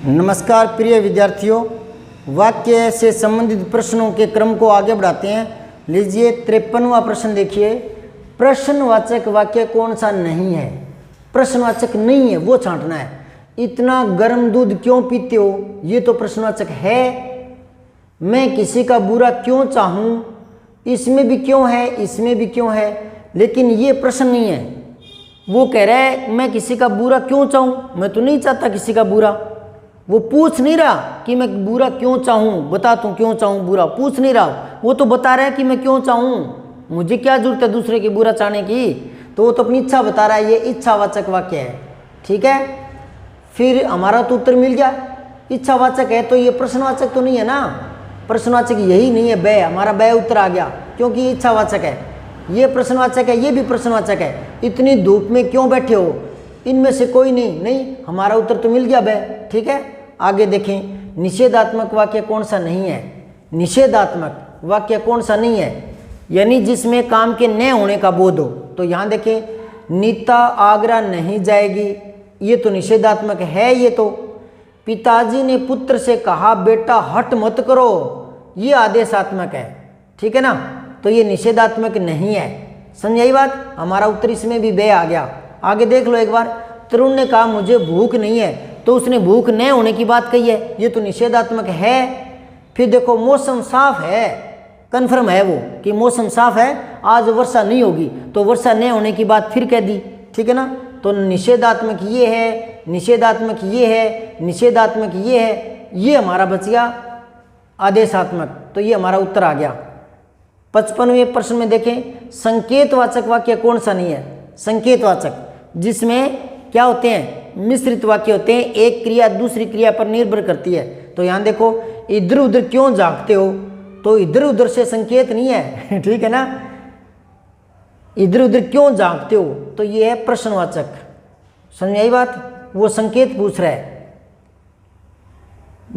नमस्कार प्रिय विद्यार्थियों, वाक्य से संबंधित प्रश्नों के क्रम को आगे बढ़ाते हैं। लीजिए 53वां प्रश्न देखिए। प्रश्नवाचक वाक्य कौन सा नहीं है? प्रश्नवाचक नहीं है वो छांटना है। इतना गर्म दूध क्यों पीते हो, ये तो प्रश्नवाचक है। मैं किसी का बुरा क्यों चाहूं, इसमें भी क्यों है, इसमें भी क्यों है, लेकिन ये प्रश्न नहीं है। वो कह रहा है मैं किसी का बुरा क्यों चाहूं, मैं तो नहीं चाहता किसी का बुरा। वो पूछ नहीं रहा कि मैं बुरा क्यों चाहूं, बता तू क्यों चाहूं बुरा, पूछ नहीं रहा। वो तो बता रहा है कि मैं क्यों चाहूं, मुझे क्या जरूरत है दूसरे की बुरा चाहने की। तो वो तो अपनी इच्छा बता रहा है, ये इच्छावाचक वाक्य है। ठीक है, फिर हमारा तो उत्तर मिल गया। इच्छावाचक है तो ये प्रश्नवाचक तो नहीं है ना। प्रश्नवाचक यही नहीं है, बै, हमारा बै उत्तर आ गया क्योंकि इच्छावाचक है। ये प्रश्नवाचक है, ये भी प्रश्नवाचक है। इतनी धूप में क्यों बैठे हो, इनमें से कोई नहीं, हमारा उत्तर तो मिल गया बै। ठीक है, आगे देखें। निषेधात्मक वाक्य कौन सा नहीं है? निषेधात्मक वाक्य कौन सा नहीं है, यानी जिसमें काम के न होने का बोध हो। तो यहाँ देखें, नीता आगरा नहीं जाएगी, ये तो निषेधात्मक है। ये तो पिताजी ने पुत्र से कहा बेटा हट मत करो, ये आदेशात्मक है। ठीक है ना, तो ये निषेधात्मक नहीं है। समझाई बात? हमारा उत्तर इसमें भी बे आ गया। आगे देख लो एक बार। तरुण ने कहा मुझे भूख नहीं है, तो उसने भूख न होने की बात कही है, ये तो निषेधात्मक है। फिर देखो मौसम साफ है, कन्फर्म है वो कि मौसम साफ है, आज वर्षा नहीं होगी, तो वर्षा न होने की बात फिर कह दी। ठीक है ना, तो निषेधात्मक ये है, निषेधात्मक ये है, निषेधात्मक ये है, ये हमारा बच गया आदेशात्मक। तो ये हमारा उत्तर आ गया। 55वें प्रश्न में देखें, संकेतवाचक वाक्य कौन सा नहीं है? संकेतवाचक जिसमें क्या होते हैं, मिश्रित वाक्य होते हैं, एक क्रिया दूसरी क्रिया पर निर्भर करती है। तो यहाँ देखो, इधर उधर क्यों झांकते हो, तो इधर उधर से संकेत नहीं है। ठीक है ना, इधर उधर क्यों झांकते हो, तो ये है प्रश्नवाचक। समझ आई बात? वो संकेत पूछ रहा है।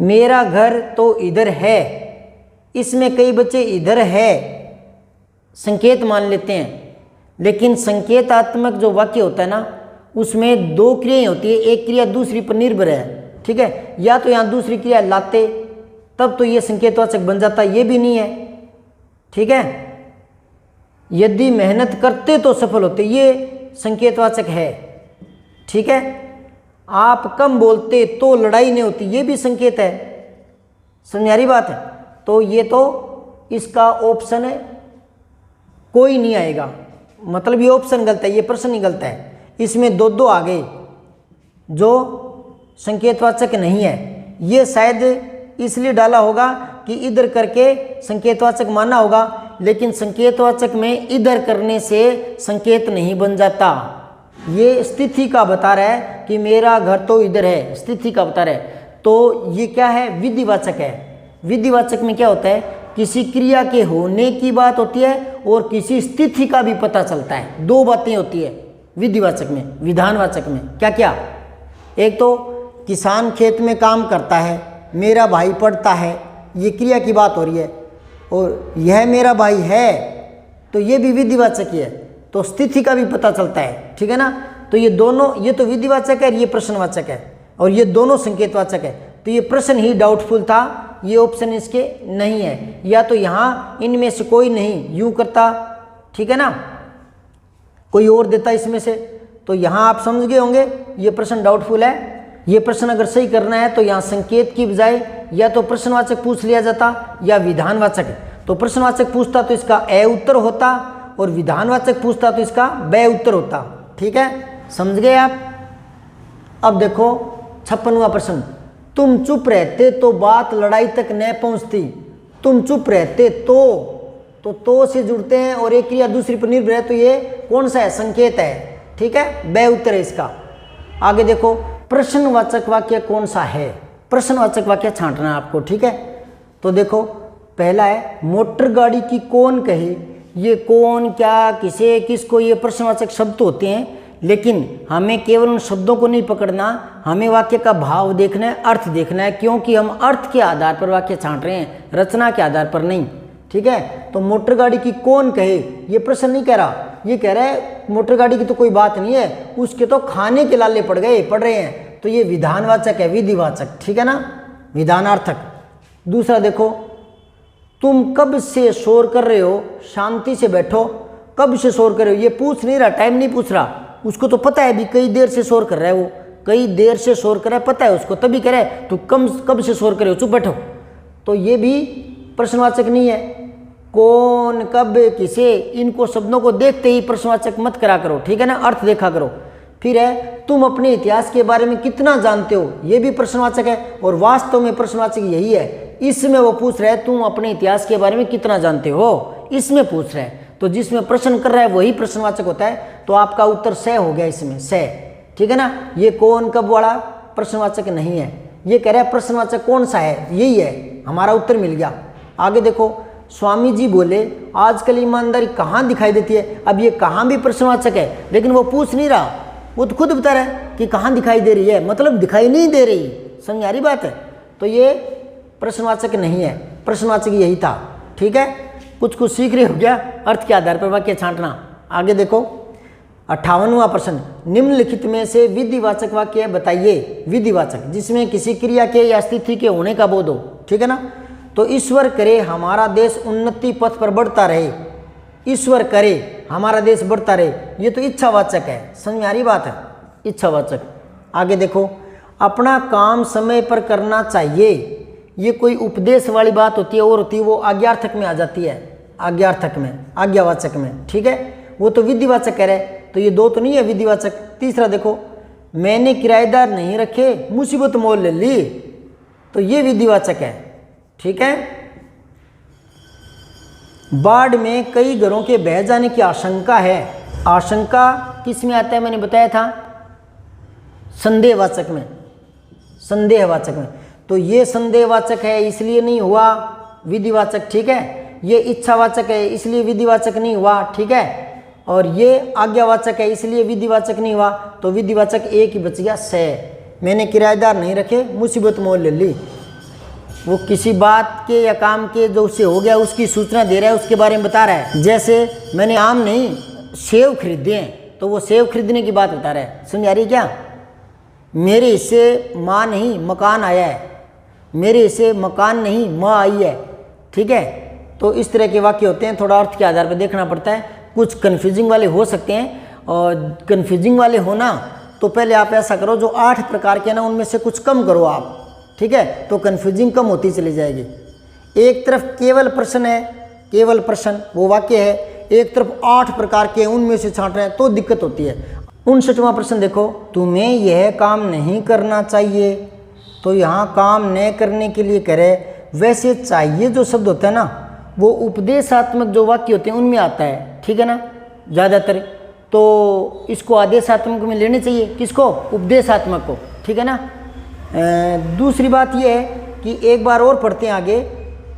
मेरा घर तो इधर है, इसमें कई बच्चे इधर है संकेत मान लेते हैं, लेकिन संकेतात्मक जो वाक्य होता है ना, उसमें दो क्रियाएं होती है, एक क्रिया दूसरी पर निर्भर है। ठीक है, या तो यहाँ दूसरी क्रिया लाते तब तो ये संकेतवाचक बन जाता, ये भी नहीं है। ठीक है, यदि मेहनत करते तो सफल होते, ये संकेतवाचक है। ठीक है, आप कम बोलते तो लड़ाई नहीं होती, ये भी संकेत है। समझ आ रही बात है? तो ये तो इसका ऑप्शन है, कोई नहीं आएगा, मतलब ये ऑप्शन गलत है, ये प्रश्न ही गलत है। इसमें दो आ गए जो संकेतवाचक नहीं है। ये शायद इसलिए डाला होगा कि इधर करके संकेतवाचक माना होगा, लेकिन संकेतवाचक में इधर करने से संकेत नहीं बन जाता। ये स्थिति का बता रहा है कि मेरा घर तो इधर है, स्थिति का बता रहा है। तो ये क्या है? विधिवाचक है। विधिवाचक में क्या होता है, किसी क्रिया के होने की बात होती है और किसी स्थिति का भी पता चलता है। दो बातें होती है विधिवाचक में। विधानवाचक में क्या क्या? एक तो किसान खेत में काम करता है, मेरा भाई पढ़ता है, ये क्रिया की बात हो रही है, और यह मेरा भाई है, तो ये भी विधिवाचक ही है, तो स्थिति का भी पता चलता है। ठीक है ना, तो ये दोनों, ये तो विधिवाचक है, ये प्रश्नवाचक है, और ये दोनों संकेतवाचक है। तो ये प्रश्न ही डाउटफुल था, ये ऑप्शन इसके नहीं है, या तो यहाँ इनमें से कोई नहीं, यूं करता, ठीक है ना, कोई और देता इसमें से। तो यहाँ आप समझ गए होंगे ये प्रश्न डाउटफुल है। ये प्रश्न अगर सही करना है तो यहाँ संकेत की बजाय या तो प्रश्नवाचक पूछ लिया जाता या विधानवाचक। तो प्रश्नवाचक पूछता तो इसका ए उत्तर होता, और विधानवाचक पूछता तो इसका बै उत्तर होता। ठीक है, समझ गए आप? अब देखो 56वां प्रश्न, तुम चुप रहते तो बात लड़ाई तक न पहुंचती। तुम चुप रहते तो से जुड़ते हैं और एक क्रिया दूसरी पर निर्भर है, तो ये कौन सा है? संकेत है। ठीक है, बै उत्तर है इसका। आगे देखो, प्रश्नवाचक वाक्य कौन सा है? प्रश्नवाचक वाक्य छांटना है आपको। ठीक है, तो देखो पहला है, मोटर गाड़ी की कौन कहे। ये कौन, क्या, किसे, किसको, ये प्रश्नवाचक शब्द होते हैं, लेकिन हमें केवल उन शब्दों को नहीं पकड़ना, हमें वाक्य का भाव देखना है, अर्थ देखना है, क्योंकि हम अर्थ के आधार पर वाक्य छांट रहे हैं, रचना के आधार पर नहीं। ठीक है, तो मोटर गाड़ी की कौन कहे, ये प्रश्न नहीं कह रहा, ये कह रहा है मोटर गाड़ी की तो कोई बात नहीं है, उसके तो खाने के लाले पड़ रहे हैं, तो ये विधानवाचक है, विधिवाचक, ठीक है ना, विधानार्थक। दूसरा देखो, तुम कब से शोर कर रहे हो, शांति से बैठो, कब से शोर कर रहे हो, ये पूछ नहीं रहा, टाइम नहीं पूछ रहा, उसको तो पता है भी कई देर से शोर कर रहा है, वो कई देर से शोर कर रहा है, पता है उसको, तभी कह रहा है तू कब से शोर कर रहे हो, चुप बैठो। तो ये भी प्रश्नवाचक नहीं है। कौन, कब, किसे, इनको शब्दों को देखते ही प्रश्नवाचक मत करा करो, ठीक है ना, अर्थ देखा करो। फिर है, तुम अपने इतिहास के बारे में कितना जानते हो, ये भी प्रश्नवाचक है, और वास्तव में प्रश्नवाचक यही है। इसमें वो पूछ रहा है तुम अपने इतिहास के बारे में कितना जानते हो, इसमें पूछ रहा है, तो जिसमें प्रश्न कर रहा है वही प्रश्नवाचक होता है। तो आपका उत्तर स हो गया इसमें, स, ठीक है ना। ये कौन कब वाला प्रश्नवाचक नहीं है, ये कह रहा है प्रश्नवाचक कौन सा है, यही है, हमारा उत्तर मिल गया। आगे देखो, स्वामी जी बोले आजकल ईमानदारी कहाँ दिखाई देती है। अब ये कहाँ भी प्रश्नवाचक है, लेकिन वो पूछ नहीं रहा, वो तो खुद बता रहा है कि कहाँ दिखाई दे रही है, मतलब दिखाई नहीं दे रही, समझ आ रही बात है। तो ये प्रश्नवाचक नहीं है, प्रश्नवाचक यही था, ठीक है। कुछ सीख रहे हो क्या, अर्थ के आधार पर वाक्य छांटना। आगे देखो, 58वां प्रश्न, निम्नलिखित में से विधिवाचक वाक्य बताइए। विधिवाचक जिसमें किसी क्रिया के या स्थिति के होने का बोध हो, ठीक है ना। तो ईश्वर करे हमारा देश उन्नति पथ पर बढ़ता रहे, ईश्वर करे हमारा देश बढ़ता रहे, ये तो इच्छावाचक है, समझ में आ रही बात है, इच्छावाचक। आगे देखो, अपना काम समय पर करना चाहिए, ये कोई उपदेश वाली बात होती है, और होती है वो आज्ञार्थक में आ जाती है, आज्ञार्थक में, आज्ञावाचक में, ठीक है। वो तो विधिवाचक कह रहे, तो ये दो तो नहीं है विधिवाचक। तीसरा देखो, मैंने किराएदार नहीं रखे, मुसीबत मोल ले ली, तो ये विधिवाचक है, ठीक है। बाढ़ में कई घरों के बह जाने की आशंका है, आशंका किस में आता है, मैंने बताया था संदेहवाचक में, संदेहवाचक में। तो ये संदेहवाचक है इसलिए नहीं हुआ विधिवाचक, ठीक है। ये इच्छावाचक है इसलिए विधिवाचक नहीं हुआ, ठीक है। और ये आज्ञावाचक है इसलिए विधिवाचक नहीं हुआ, तो विधिवाचक एक ही बच गया, स। मैंने किराएदार नहीं रखे, मुसीबत मोल ले ली, वो किसी बात के या काम के जो उससे हो गया उसकी सूचना दे रहा है, उसके बारे में बता रहा है। जैसे मैंने आम नहीं सेब खरीदे हैं, तो वो सेब खरीदने की बात बता रहा है, समझ आ रही है क्या। मेरे हिस्से माँ नहीं मकान आया है, मेरे हिस्से मकान नहीं माँ आई है, ठीक है। तो इस तरह के वाक्य होते हैं, थोड़ा अर्थ के आधार पर देखना पड़ता है, कुछ कन्फ्यूजिंग वाले हो सकते हैं। और कन्फ्यूजिंग वाले होना तो पहले आप ऐसा करो, जो 8 प्रकार के ना उनमें से कुछ कम करो आप, ठीक है, तो कन्फ्यूजिंग कम होती चली जाएगी। एक तरफ केवल प्रश्न है, केवल प्रश्न वो वाक्य है, एक तरफ 8 प्रकार के उनमें से छांट रहे हैं तो दिक्कत होती है। 59वां प्रश्न देखो, तुम्हें यह काम नहीं करना चाहिए, तो यहाँ काम न करने के लिए करे, वैसे चाहिए जो शब्द होता है ना वो उपदेशात्मक जो वाक्य होते हैं उनमें आता है, ठीक है ना ज़्यादातर। तो इसको आदेशात्मक में लेने चाहिए, किसको, उपदेशात्मक को, ठीक है ना। दूसरी बात यह है कि एक बार और पढ़ते हैं आगे,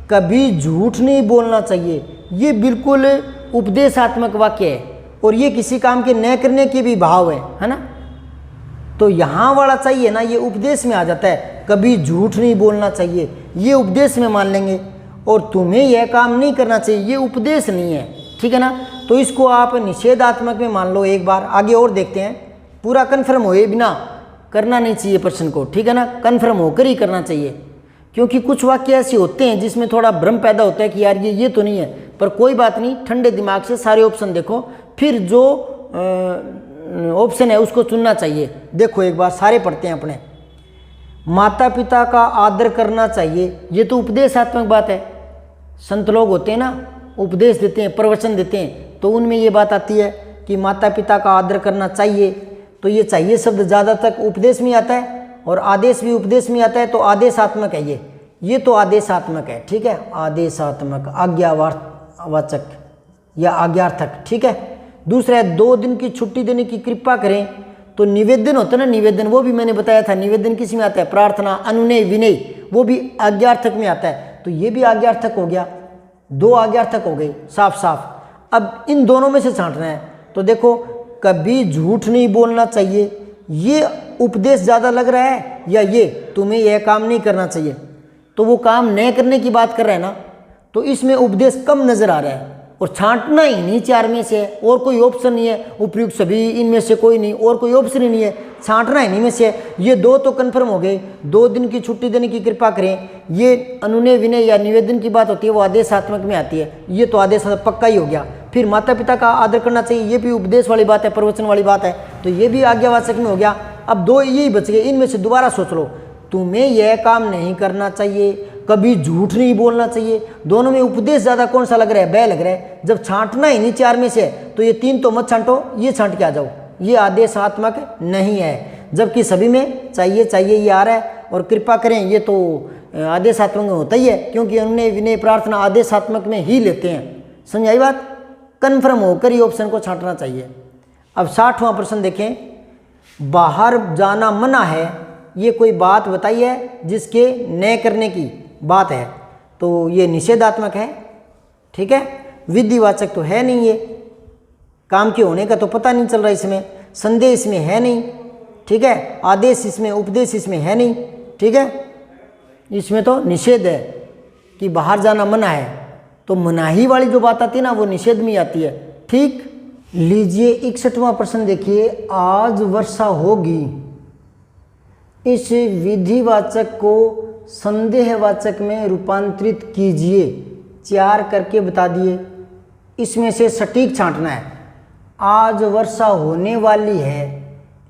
कभी झूठ नहीं बोलना चाहिए, ये बिल्कुल उपदेशात्मक वाक्य है, और ये किसी काम के न करने के भी भाव है ना। तो यहाँ वाला चाहिए ना, ये उपदेश में आ जाता है, कभी झूठ नहीं बोलना चाहिए, ये उपदेश में मान लेंगे, और तुम्हें यह काम नहीं करना चाहिए ये उपदेश नहीं है, ठीक है ना। तो इसको आप निषेधात्मक में मान लो एक बार। आगे और देखते हैं, पूरा कन्फर्म होए बिना करना नहीं चाहिए प्रश्न को, ठीक है ना, कन्फर्म होकर ही करना चाहिए। क्योंकि कुछ वाक्य ऐसे होते हैं जिसमें थोड़ा भ्रम पैदा होता है कि यार ये तो नहीं है, पर कोई बात नहीं, ठंडे दिमाग से सारे ऑप्शन देखो, फिर जो ऑप्शन है उसको चुनना चाहिए। देखो एक बार सारे पढ़ते हैं अपने। माता पिता का आदर करना चाहिए, ये तो उपदेशात्मक बात है। संत लोग होते हैं ना, उपदेश देते हैं, प्रवचन देते हैं, तो उनमें ये बात आती है कि माता पिता का आदर करना चाहिए। तो ये चाहिए शब्द ज़्यादा तक उपदेश में आता है, और आदेश भी उपदेश में आता है, तो आदेशात्मक है ये तो आदेशात्मक है, ठीक है, आदेशात्मक, आज्ञावाचक या आज्ञार्थक, ठीक है। दूसरा है 2 दिन की छुट्टी देने की कृपा करें, तो निवेदन होता है ना, निवेदन, वो भी मैंने बताया था, निवेदन किस में आता है, प्रार्थना, अनुनय, विनय, वो भी आज्ञार्थक में आता है, तो ये भी आज्ञार्थक हो गया, 2 आज्ञार्थक हो गए साफ साफ। अब इन दोनों में से छांटना है, तो देखो कभी झूठ नहीं बोलना चाहिए, ये उपदेश ज़्यादा लग रहा है, या ये तुम्हें यह काम नहीं करना चाहिए, तो वो काम न करने की बात कर रहा है ना, तो इसमें उपदेश कम नज़र आ रहा है, और छांटना ही नहीं चार में से है, और कोई ऑप्शन नहीं है, उपयुक्त सभी इनमें से कोई नहीं, और कोई ऑप्शन ही नहीं है, छांटना ही नहीं में से है। ये दो तो कन्फर्म हो गए, 2 दिन की छुट्टी देने की कृपा करें, ये अनुनय विनय या निवेदन की बात होती है, वो आदेशात्मक में आती है, ये तो आदेश पक्का ही हो गया। फिर माता पिता का आदर करना चाहिए, ये भी उपदेश वाली बात है, प्रवचन वाली बात है, तो ये भी आज्ञावाचक में हो गया। अब 2 यही बच गए, इनमें से दोबारा सोच लो, तुम्हें यह काम नहीं करना चाहिए, कभी झूठ नहीं बोलना चाहिए, दोनों में उपदेश ज़्यादा कौन सा लग रहा है? ब लग रहा है। जब छांटना ही नहीं 4 में से, तो ये 3 तो मत छांटो, ये छांट के आ जाओ, ये आदेशात्मक नहीं है। जबकि सभी में चाहिए चाहिए ये आ रहा है, और कृपा करें ये तो आदेशात्मक में होता ही है, क्योंकि अनुनय विनय प्रार्थना आदेशात्मक में ही लेते हैं। समझ आई बात? कन्फर्म होकर ये ऑप्शन को छांटना चाहिए। अब 60वां प्रश्न देखें, बाहर जाना मना है, ये कोई बात बताई है जिसके न करने की बात है, तो ये निषेधात्मक है। ठीक है, विधिवाचक तो है नहीं, ये काम के होने का तो पता नहीं चल रहा इसमें, संदेह इसमें है नहीं। ठीक है, आदेश इसमें, उपदेश इसमें है नहीं। ठीक है, इसमें तो निषेध है कि बाहर जाना मना है, तो मनाही वाली जो बात आती है ना, वो निषेध में आती है। ठीक, लीजिए 61वां प्रश्न देखिए, आज वर्षा होगी, इस विधिवाचक को संदेहवाचक में रूपांतरित कीजिए, 4 करके बता दिए। इसमें से सटीक छांटना है। आज वर्षा होने वाली है,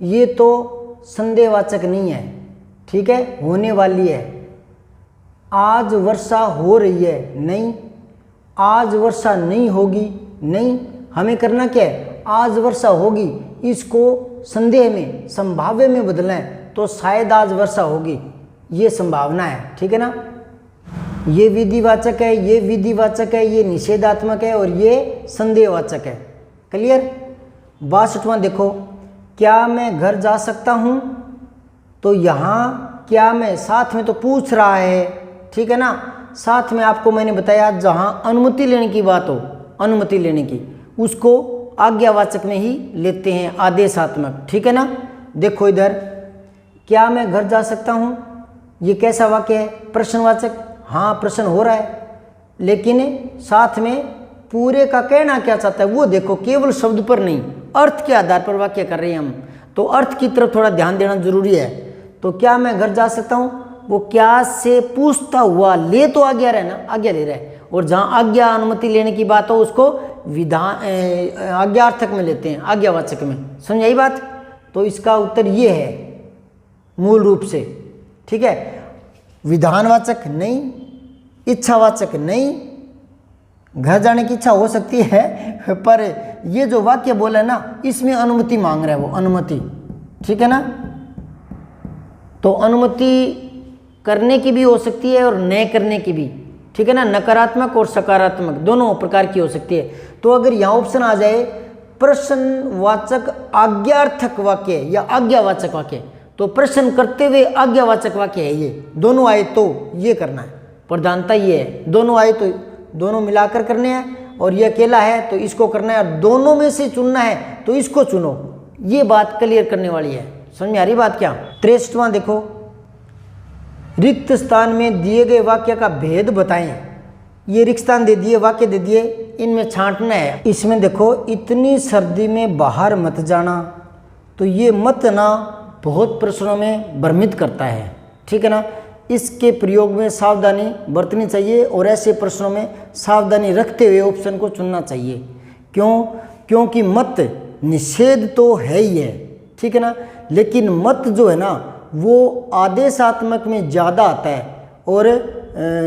ये तो संदेहवाचक नहीं है। ठीक है, होने वाली है। आज वर्षा हो रही है, नहीं। आज वर्षा नहीं होगी, नहीं। हमें करना क्या है? आज वर्षा होगी, इसको संदेह में, संभाव्य में बदलना है, तो शायद आज वर्षा होगी, ये संभावना है। ठीक है ना, ये विधिवाचक है, ये विधिवाचक है, ये निषेधात्मक है, और ये संदेहवाचक है। क्लियर? 62वां देखो, क्या मैं घर जा सकता हूँ, तो यहाँ क्या मैं साथ में तो पूछ रहा है। ठीक है ना, साथ में आपको मैंने बताया जहाँ अनुमति लेने की बात हो, अनुमति लेने की, उसको आज्ञावाचक में ही लेते हैं, आदेशात्मक। ठीक है ना, देखो इधर, क्या मैं घर जा सकता हूँ, ये कैसा वाक्य है? प्रश्नवाचक। हाँ, प्रश्न हो रहा है, लेकिन साथ में पूरे का कहना क्या चाहता है वो देखो, केवल शब्द पर नहीं, अर्थ के आधार पर वाक्य कर रहे हैं हम, तो अर्थ की तरफ थोड़ा ध्यान देना जरूरी है। तो क्या मैं घर जा सकता हूँ, वो क्या से पूछता हुआ ले तो आज्ञा रहा है ना, आज्ञा ले रहा है, और जहाँ आज्ञा अनुमति लेने की बात हो उसको विधान आज्ञार्थक में लेते हैं, आज्ञावाचक में। समझ आई बात? तो इसका उत्तर ये है मूल रूप से। ठीक है, विधानवाचक नहीं, इच्छावाचक नहीं। घर जाने की इच्छा हो सकती है, पर ये जो वाक्य बोला है ना, इसमें अनुमति मांग रहा है वो, अनुमति। ठीक है ना, तो अनुमति करने की भी हो सकती है और न करने की भी। ठीक है ना, नकारात्मक और सकारात्मक दोनों प्रकार की हो सकती है। तो अगर यहाँ ऑप्शन आ जाए प्रश्नवाचक आज्ञार्थक वाक्य या आज्ञावाचक वाक्य, तो प्रश्न करते हुए आज्ञावाचक वाक्य है, ये दोनों आए तो ये करना है। प्रधानता ये है, दोनों आए तो दोनों मिलाकर करने हैं, और ये अकेला है तो इसको करना है, और दोनों में से चुनना है तो इसको चुनो। ये बात क्लियर करने वाली है। समझ में आ रही बात क्या? 63वां देखो, रिक्त स्थान में दिए गए वाक्य का भेद बताएं। ये रिक्त स्थान दे दिए, वाक्य दे दिए, इनमें छांटना है। इसमें देखो, इतनी सर्दी में बाहर मत जाना, तो ये मत ना बहुत प्रश्नों में भ्रमित करता है। ठीक है ना, इसके प्रयोग में सावधानी बरतनी चाहिए, और ऐसे प्रश्नों में सावधानी रखते हुए ऑप्शन को चुनना चाहिए। क्यों? क्योंकि मत निषेध तो है ही है। ठीक है ना, लेकिन मत जो है ना, वो आदेशात्मक में ज़्यादा आता है और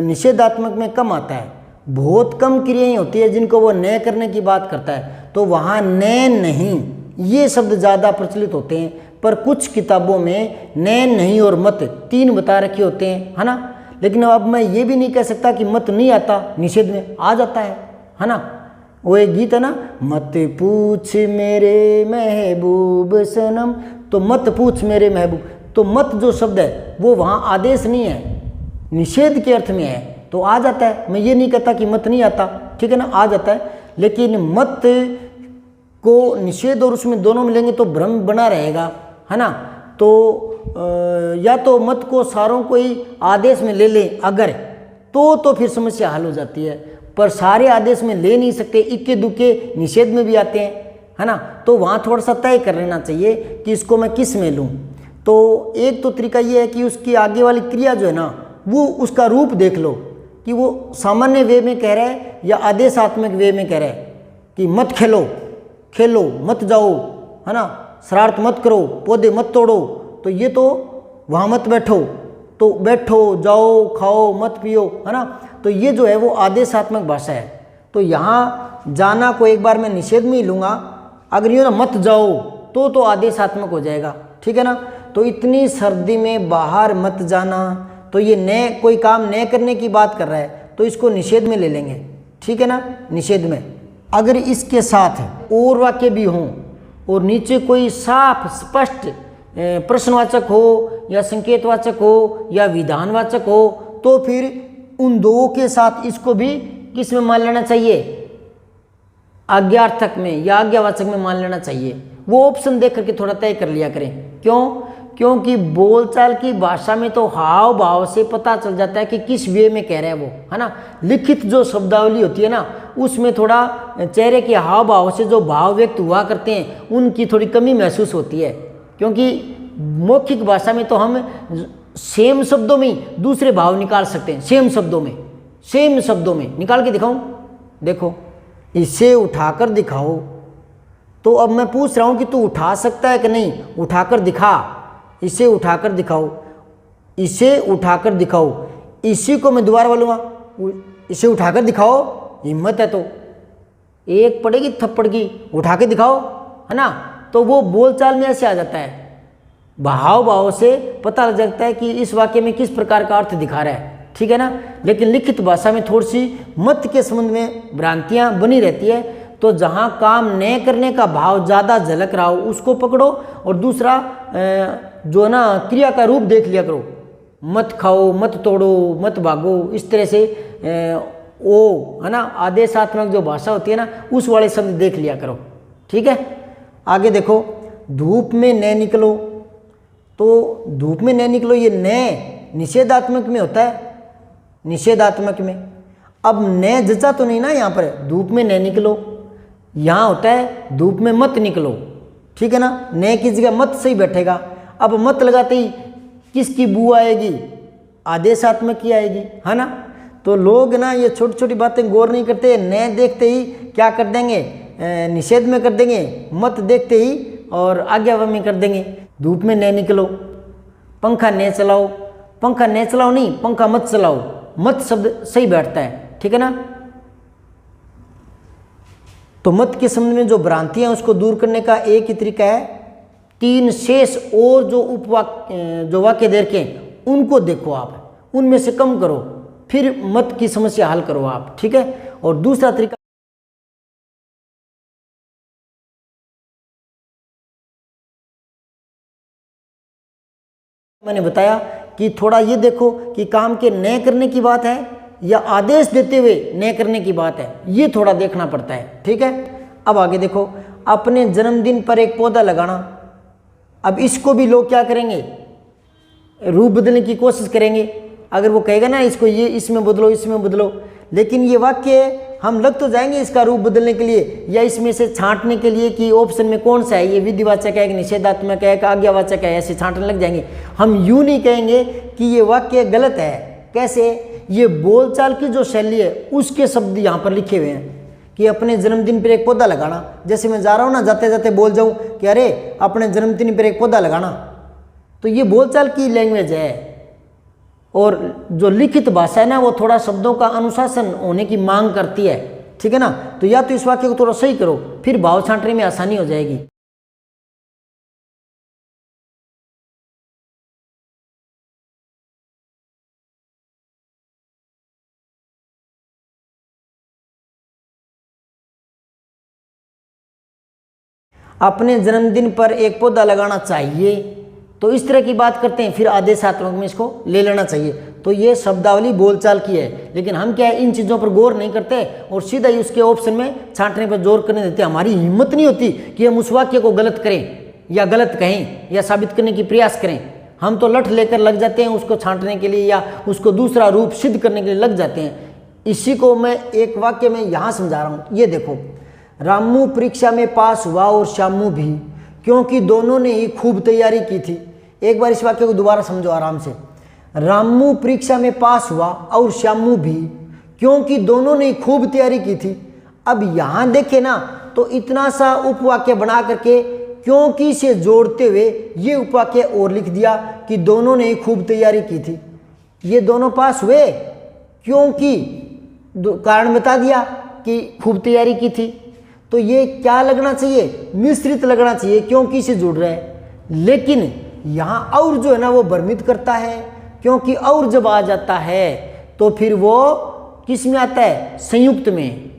निषेधात्मक में कम आता है। बहुत कम क्रियाएं होती है जिनको वो न करने की बात करता है, तो वहाँ न नहीं ये शब्द ज़्यादा प्रचलित होते हैं। पर कुछ किताबों में न, नहीं और मत 3 बता रखे होते हैं, है ना। लेकिन अब मैं ये भी नहीं कह सकता कि मत नहीं आता, निषेध में आ जाता है ना। वो एक गीत है ना, मत पूछ मेरे महबूब सनम, तो मत पूछ मेरे महबूब, तो मत जो शब्द है वो वहाँ आदेश नहीं है, निषेध के अर्थ में है, तो आ जाता है। मैं ये नहीं कहता कि मत नहीं आता, ठीक है ना, आ जाता है। लेकिन मत को निषेध और उसमें दोनों मिलेंगे तो भ्रम बना रहेगा, है ना। तो या तो मत को सारों को ही आदेश में ले लें अगर, तो फिर समस्या हल हो जाती है। पर सारे आदेश में ले नहीं सकते, इक्के दुक्के निषेध में भी आते हैं, है ना। तो वहाँ थोड़ा सा तय कर लेना चाहिए कि इसको मैं किस में लूँ। तो एक तो तरीका ये है कि उसकी आगे वाली क्रिया जो है ना, वो उसका रूप देख लो कि वो सामान्य वे में कह रहा है या आदेशात्मक वे में कह रहा है कि मत खेलो, खेलो मत जाओ, है ना, शरारत मत करो, पौधे मत तोड़ो, तो ये तो वहाँ मत बैठो, तो बैठो, जाओ, खाओ, मत पियो, है ना। तो ये जो है वो आदेशात्मक भाषा है। तो यहाँ जाना को एक बार मैं निषेध में ही लूँगा, अगर ये ना मत जाओ तो आदेशात्मक हो जाएगा, ठीक है ना। तो इतनी सर्दी में बाहर मत जाना, तो ये नए कोई काम नए करने की बात कर रहा है, तो इसको निषेध में ले लेंगे, ठीक है ना, निषेध में। अगर इसके साथ और वाक्य भी हों और नीचे कोई साफ स्पष्ट प्रश्नवाचक हो या संकेतवाचक हो या विधानवाचक हो, तो फिर उन दो के साथ इसको भी किस में मान लेना चाहिए, आज्ञार्थक में या आज्ञावाचक में मान लेना चाहिए। वो ऑप्शन देख करके थोड़ा तय कर लिया करें। क्यों? क्योंकि बोलचाल की भाषा में तो हाव भाव से पता चल जाता है कि किस वे में कह रहे हैं वो, है ना। लिखित जो शब्दावली होती है ना, उसमें थोड़ा चेहरे के हाव भाव से जो भाव व्यक्त हुआ करते हैं उनकी थोड़ी कमी महसूस होती है। क्योंकि मौखिक भाषा में तो हम सेम शब्दों में ही दूसरे भाव निकाल सकते हैं, सेम शब्दों में निकाल के दिखाऊं, देखो इसे उठाकर दिखाओ। तो अब मैं पूछ रहा हूं कि तू उठा सकता है कि नहीं, उठाकर दिखा, इसे उठाकर दिखाओ, इसे उठाकर दिखाओ। इसी को मैं दोबारा बोलूँगा, इसे उठाकर दिखाओ, हिम्मत है तो एक पड़ेगी थप्पड़ की, उठा के दिखाओ, है ना। तो वो बोलचाल में ऐसे आ जाता है, भाव से पता लग जाता है कि इस वाक्य में किस प्रकार का अर्थ दिखा रहा है, ठीक है ना। लेकिन लिखित भाषा में थोड़ी सी मत के संबंध में भ्रांतियाँ बनी रहती है। तो जहाँ काम न करने का भाव ज़्यादा झलक रहा हो उसको पकड़ो, और दूसरा जो ना क्रिया का रूप देख लिया करो, मत खाओ, मत तोड़ो, मत भागो, इस तरह से ओ, है ना, आदेशात्मक जो भाषा होती है ना, उस वाले शब्द देख लिया करो, ठीक है। आगे देखो, धूप में न निकलो, तो धूप में न निकलो ये न निषेधात्मक में होता है, निषेधात्मक में। अब न जचा तो नहीं ना यहाँ पर, धूप में न निकलो, यहाँ होता है धूप में मत निकलो, ठीक है ना। न की जगह मत सही बैठेगा। अब मत लगाते ही किसकी बू आएगी, आदेशात्मक की आएगी, है ना। तो लोग ना ये छोटी छोटी बातें गौर नहीं करते, न देखते ही क्या कर देंगे, निषेध में कर देंगे, मत देखते ही और आज्ञा में कर देंगे। धूप में न निकलो, पंखा न चलाओ, पंखा न चलाओ नहीं, पंखा मत चलाओ, मत शब्द सही बैठता है, ठीक है ना। तो मत के संबंध में जो भ्रांतियां उसको दूर करने का एक ही तरीका है, तीन शेष और जो उपवाक्य जो वाक्य दे रखे उनको देखो आप, उनमें से कम करो, फिर मत की समस्या हल करो आप, ठीक है। और दूसरा तरीका मैंने बताया कि थोड़ा ये देखो कि काम के न करने की बात है या आदेश देते हुए न करने की बात है, ये थोड़ा देखना पड़ता है, ठीक है। अब आगे देखो, अपने जन्मदिन पर एक पौधा लगाना। अब इसको भी लोग क्या करेंगे, रूप बदलने की कोशिश करेंगे। अगर वो कहेगा ना इसको ये इसमें बदलो, इसमें बदलो, लेकिन ये वाक्य हम लग तो जाएंगे इसका रूप बदलने के लिए या इसमें से छांटने के लिए कि ऑप्शन में कौन सा है, ये विधिवाचक है कि निषेधात्मक है कि आज्ञावाचक है, ऐसे छांटने लग जाएंगे। हम यूं नहीं कहेंगे कि ये वाक्य गलत है। कैसे? ये बोलचाल की जो शैली है उसके शब्द यहाँ पर लिखे हुए हैं कि अपने जन्मदिन पर एक पौधा लगाना। जैसे मैं जा रहा हूँ ना, जाते जाते बोल जाऊँ कि अरे अपने जन्मदिन पर एक पौधा लगाना, तो ये बोलचाल की लैंग्वेज है। और जो लिखित भाषा है ना वो थोड़ा शब्दों का अनुशासन होने की मांग करती है, ठीक है ना। तो या तो इस वाक्य को थोड़ा सही करो, फिर भाव छांटने में आसानी हो जाएगी। अपने जन्मदिन पर एक पौधा लगाना चाहिए, तो इस तरह की बात करते हैं, फिर आदेशात्मक में इसको ले लेना चाहिए। तो ये शब्दावली बोलचाल की है, लेकिन हम क्या है इन चीज़ों पर गौर नहीं करते और सीधा ही उसके ऑप्शन में छांटने पर जोर करने देते। हमारी हिम्मत नहीं होती कि हम उस वाक्य को गलत करें या गलत कहें या साबित करने की प्रयास करें। हम तो लठ लेकर लग जाते हैं उसको छांटने के लिए या उसको दूसरा रूप सिद्ध करने के लिए लग जाते हैं। इसी को मैं एक वाक्य में यहाँ समझा रहा हूँ। ये देखो, रामू परीक्षा में पास हुआ और श्यामू भी, क्योंकि दोनों ने ही खूब तैयारी की थी। एक बार इस वाक्य को दोबारा समझो आराम से। रामू परीक्षा में पास हुआ और श्यामू भी, क्योंकि दोनों ने ही खूब तैयारी की थी। अब यहाँ देखे ना तो इतना सा उपवाक्य बना करके क्योंकि से जोड़ते हुए ये उपवाक्य और लिख दिया कि दोनों ने ही खूब तैयारी की थी। ये दोनों पास हुए क्योंकि कारण बता दिया कि खूब तैयारी की थी। तो ये क्या लगना चाहिए, मिश्रित लगना चाहिए, क्योंकि से जुड़ रहा है। लेकिन यहाँ और जो है ना वो भ्रमित करता है, क्योंकि और जब आ जाता है तो फिर वो किस में आता है, संयुक्त में।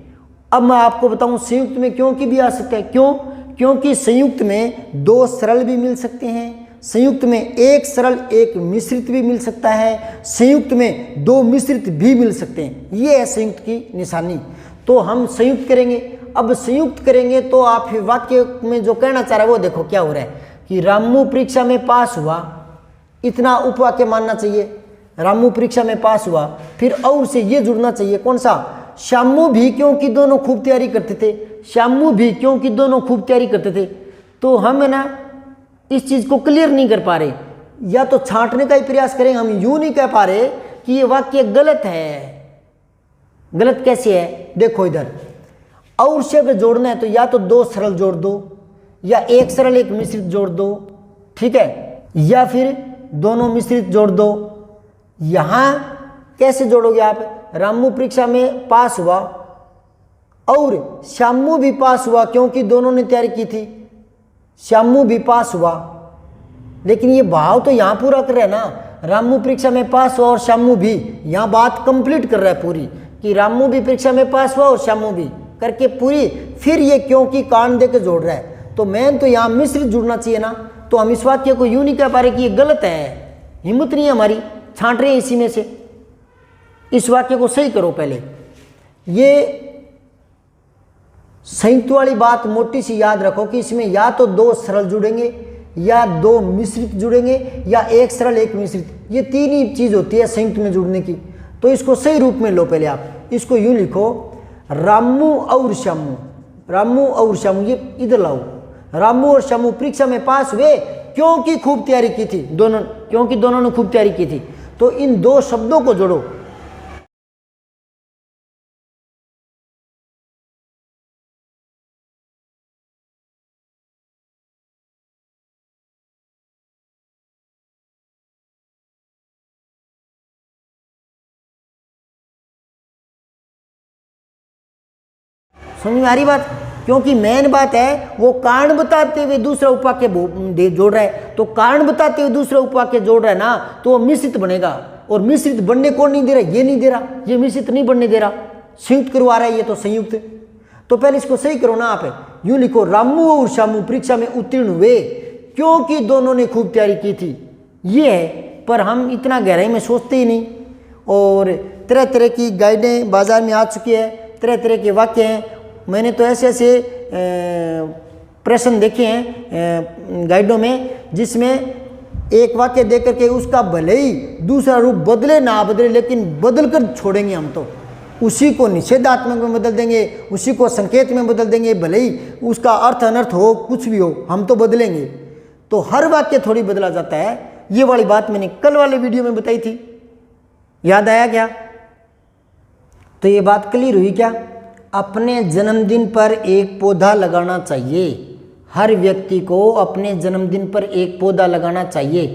अब मैं आपको बताऊं संयुक्त में क्योंकि भी आ सकता है। क्यों? क्योंकि संयुक्त में दो सरल भी मिल सकते हैं, संयुक्त में एक सरल एक मिश्रित भी मिल सकता है, संयुक्त में दो मिश्रित भी मिल सकते हैं। ये है संयुक्त की निशानी। तो हम संयुक्त करेंगे। अब संयुक्त करेंगे तो आप वाक्य में जो कहना चाह रहे हैं वो देखो क्या हो रहा है कि रामू परीक्षा में पास हुआ, इतना उपवाक्य मानना चाहिए। रामू परीक्षा में पास हुआ, फिर और से ये जुड़ना चाहिए कौन सा, श्यामू भी, क्योंकि दोनों खूब तैयारी करते थे। श्यामू भी क्योंकि दोनों खूब तैयारी करते थे। तो हम है ना इस चीज को क्लियर नहीं कर पा रहे, या तो छांटने का ही प्रयास करें। हम यूं नहीं कह पा रहे कि ये वाक्य गलत है। गलत कैसे है, देखो इधर और से अगर जोड़ना है तो या तो दो सरल जोड़ दो, या एक सरल एक मिश्रित जोड़ दो, ठीक है, या फिर दोनों मिश्रित जोड़ दो। यहां कैसे जोड़ोगे आप, रामू परीक्षा में पास हुआ और श्यामू भी पास हुआ क्योंकि दोनों ने तैयारी की थी। श्यामू भी पास हुआ, लेकिन ये भाव तो यहां पूरा कर रहा है ना, रामू परीक्षा में पास हुआ और श्यामू भी। यहां बात कंप्लीट कर रहा है पूरी कि रामू भी परीक्षा में पास हुआ और श्यामू भी करके पूरी, फिर ये क्योंकि कारण देकर जोड़ रहा है। तो मैं तो यहां मिश्रित जुड़ना चाहिए ना। तो हम इस वाक्य को यूं नहीं कह पा रहे कि ये गलत है, हिम्मत नहीं है हमारी, छांट रहे हैं इसी में से। इस वाक्य को सही करो पहले। ये संयुक्त वाली बात मोटी सी याद रखो कि इसमें या तो दो सरल जुड़ेंगे, या दो मिश्रित जुड़ेंगे, या एक सरल एक मिश्रित। ये तीन ही चीज होती है संयुक्त में जुड़ने की। तो इसको सही रूप में लो। पहले आप इसको यूं लिखो, रामू और श्यामू, रामू और श्यामू, ये इधर लाओ। रामू और श्यामू परीक्षा में पास हुए क्योंकि खूब तैयारी की थी दोनों, क्योंकि दोनों ने खूब तैयारी की थी। तो इन दो शब्दों को जोड़ो। समझ में आ रही बात? क्योंकि मेन बात है वो कारण बताते हुए दूसरा उपवाक्य जोड़ रहा है। तो कारण बताते हुए दूसरा उपवाक्य जोड़ रहा है ना, तो वो मिश्रित बनेगा। और मिश्रित बनने कौन नहीं दे रहा, ये नहीं दे रहा, ये मिश्रित नहीं बनने दे रहा, संयुक्त करवा रहा है ये तो संयुक्त। तो पहले इसको सही करो ना आप। यूं लिखो, रामू और श्यामू परीक्षा में उत्तीर्ण हुए क्योंकि दोनों ने खूब तैयारी की थी। ये है, पर हम इतना गहराई में सोचते ही नहीं। और तरह तरह की गाइडें बाजार में आ चुकी है, तरह तरह के वाक्य हैं। मैंने तो ऐसे ऐसे प्रश्न देखे हैं गाइडों में, जिसमें एक वाक्य देख करके उसका भले ही दूसरा रूप बदले ना बदले, लेकिन बदल कर छोड़ेंगे हम तो। उसी को निषेधात्मक में बदल देंगे, उसी को संकेत में बदल देंगे, भले ही उसका अर्थ अनर्थ हो, कुछ भी हो, हम तो बदलेंगे। तो हर वाक्य थोड़ी बदला जाता है। ये वाली बात मैंने कल वाले वीडियो में बताई थी, याद आया क्या? तो ये बात क्लियर हुई क्या? अपने जन्मदिन पर एक पौधा लगाना चाहिए। हर व्यक्ति को अपने जन्मदिन पर एक पौधा लगाना चाहिए।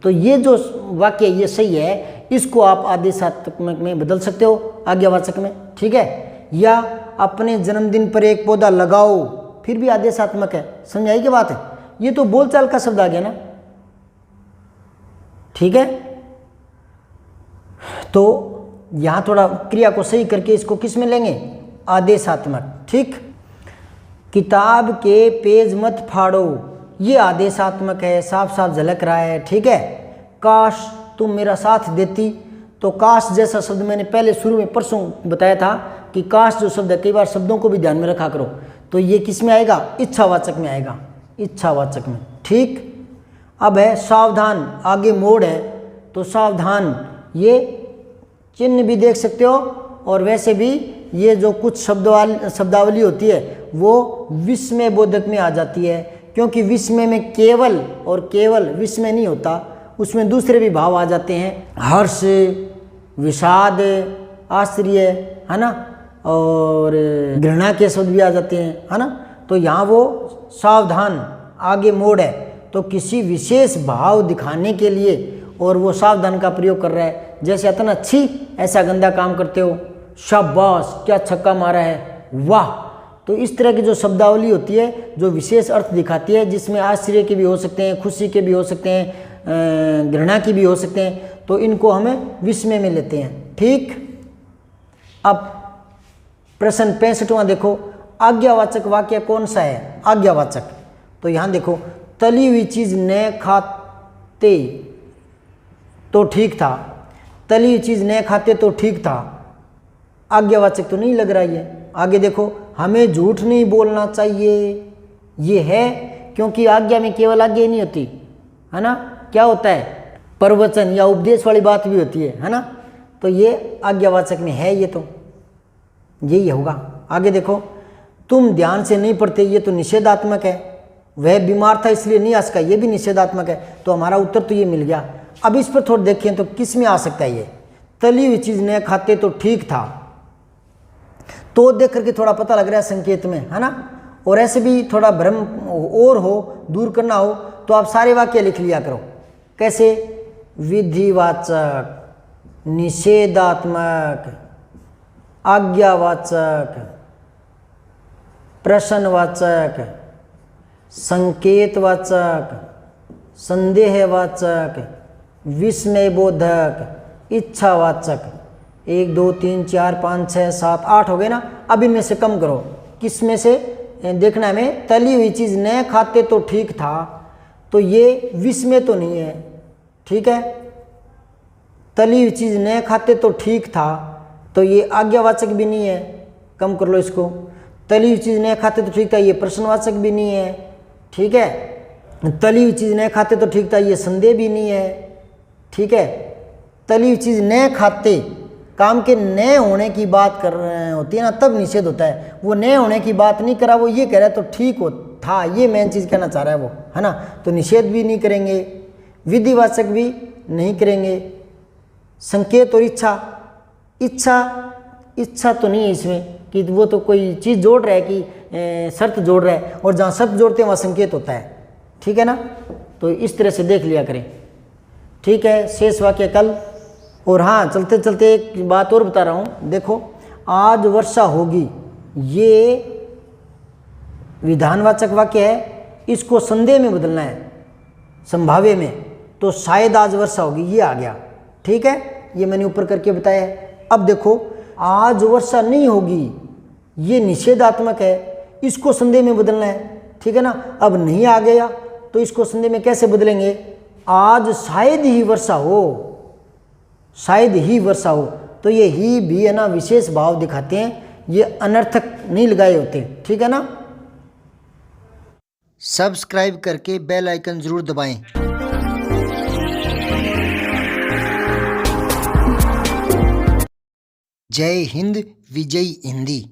तो ये जो वाक्य ये सही है, इसको आप आदेशात्मक में बदल सकते हो, आज्ञावाचक में, ठीक है। या अपने जन्मदिन पर एक पौधा लगाओ, फिर भी आदेशात्मक है। समझ आई क्या बात है? ये तो बोलचाल का शब्द आ गया ना, ठीक है। तो यहां थोड़ा क्रिया को सही करके इसको किस में लेंगे, आदेशात्मक, ठीक। किताब के पेज मत फाड़ो, ये आदेशात्मक है, साफ साफ झलक रहा है, ठीक है। काश तुम मेरा साथ देती, तो काश जैसा शब्द मैंने पहले शुरू में परसों बताया था कि काश जो शब्द है, कई बार शब्दों को भी ध्यान में रखा करो। तो ये किस में आएगा, इच्छावाचक में आएगा, इच्छावाचक में, ठीक। अब है सावधान, आगे मोड़ है तो सावधान, ये चिन्ह भी देख सकते हो, और वैसे भी ये जो कुछ शब्दावली होती है वो विस्मय बोधक में आ जाती है, क्योंकि विस्मय में केवल और केवल विस्मय नहीं होता, उसमें दूसरे भी भाव आ जाते हैं, हर्ष, विषाद, आश्चर्य, है ना, और घृणा के शब्द भी आ जाते हैं, है ना। तो यहाँ वो सावधान आगे मोड़ है, तो किसी विशेष भाव दिखाने के लिए और वो सावधान का प्रयोग कर रहा है। जैसे इतना अच्छी ऐसा गंदा काम करते हो, शाबाश क्या छक्का मारा है, वाह। तो इस तरह की जो शब्दावली होती है जो विशेष अर्थ दिखाती है, जिसमें आश्चर्य के भी हो सकते हैं, खुशी के भी हो सकते हैं, घृणा की भी हो सकते हैं, तो इनको हमें विस्मय में लेते हैं। ठीक। अब प्रश्न 65वां देखो, आज्ञावाचक वाक्य कौन सा है? आज्ञावाचक, तो यहाँ देखो, तली हुई चीज न खाते तो ठीक था, तली हुई चीज न खाते तो ठीक था, आज्ञावाचक तो नहीं लग रहा है। आगे देखो, हमें झूठ नहीं बोलना चाहिए, ये है, क्योंकि आज्ञा में केवल आज्ञा ही नहीं होती, है ना, क्या होता है, प्रवचन या उपदेश वाली बात भी होती है ना। तो ये आज्ञावाचक में है, ये तो यही होगा। आगे देखो, तुम ध्यान से नहीं पढ़ते, ये तो निषेधात्मक है, वह बीमार था इसलिए नहीं आ सका, ये भी निषेधात्मक है। तो हमारा उत्तर तो ये मिल गया। अब इस पर थोड़ा देखें तो किस में आ सकता है ये, तली हुई चीज न खाते तो ठीक था, तो देख करके थोड़ा पता लग रहा है संकेत में, है ना। और ऐसे भी थोड़ा भ्रम और हो, दूर करना हो, तो आप सारे वाक्य लिख लिया करो। कैसे? विधिवाचक, निषेधात्मक, आज्ञावाचक, प्रश्नवाचक, संकेतवाचक, संदेहवाचक, विस्मयबोधक, इच्छावाचक। 1 2 3 4 5 6 7 8 हो गए ना। अब इनमें से कम करो, किस में से देखना है हमें। तली हुई चीज न खाते तो ठीक था, तो ये विस्मय तो नहीं है, ठीक है। तली हुई चीज न खाते तो ठीक था, तो ये आज्ञावाचक भी नहीं है, कम कर लो इसको। तली हुई चीज न खाते तो ठीक था, ये प्रश्नवाचक भी नहीं है, ठीक है। तली हुई चीज न खाते तो ठीक था, ये संदेह भी नहीं है, ठीक है। तली हुई चीज न खाते, काम के न होने की बात कर रहे होती है ना, तब निषेध होता है। वो न होने की बात नहीं करा, वो ये कह रहा है तो ठीक हो था, ये मेन चीज कहना चाह रहा है वो, है ना। तो निषेध भी नहीं करेंगे, विधिवाचक भी नहीं करेंगे। संकेत और इच्छा, इच्छा तो नहीं है इसमें कि वो तो कोई चीज़ जोड़ रहा है कि शर्त जोड़ रहा है, और जहाँ शर्त जोड़ते हैं वहाँ संकेत होता है, ठीक है ना। तो इस तरह से देख लिया करें, ठीक है। शेष वाक्य कल। और हाँ, चलते चलते एक बात और बता रहा हूँ, देखो, आज वर्षा होगी, ये विधानवाचक वाक्य है, इसको संदेह में बदलना है, संभाव्य में, तो शायद आज वर्षा होगी, ये आ गया, ठीक है। ये मैंने ऊपर करके बताया है। अब देखो, आज वर्षा नहीं होगी, ये निषेधात्मक है, इसको संदेह में बदलना है, ठीक है ना। अब नहीं आ गया तो इसको संदेह में कैसे बदलेंगे? आज शायद ही वर्षा हो, शायद ही वर्षा हो। तो ये ही भी है ना विशेष भाव दिखाते हैं, ये अनर्थक नहीं लगाए होते, ठीक है ना। सब्सक्राइब करके बेल आइकन जरूर दबाएं। जय हिंद, विजय हिंदी।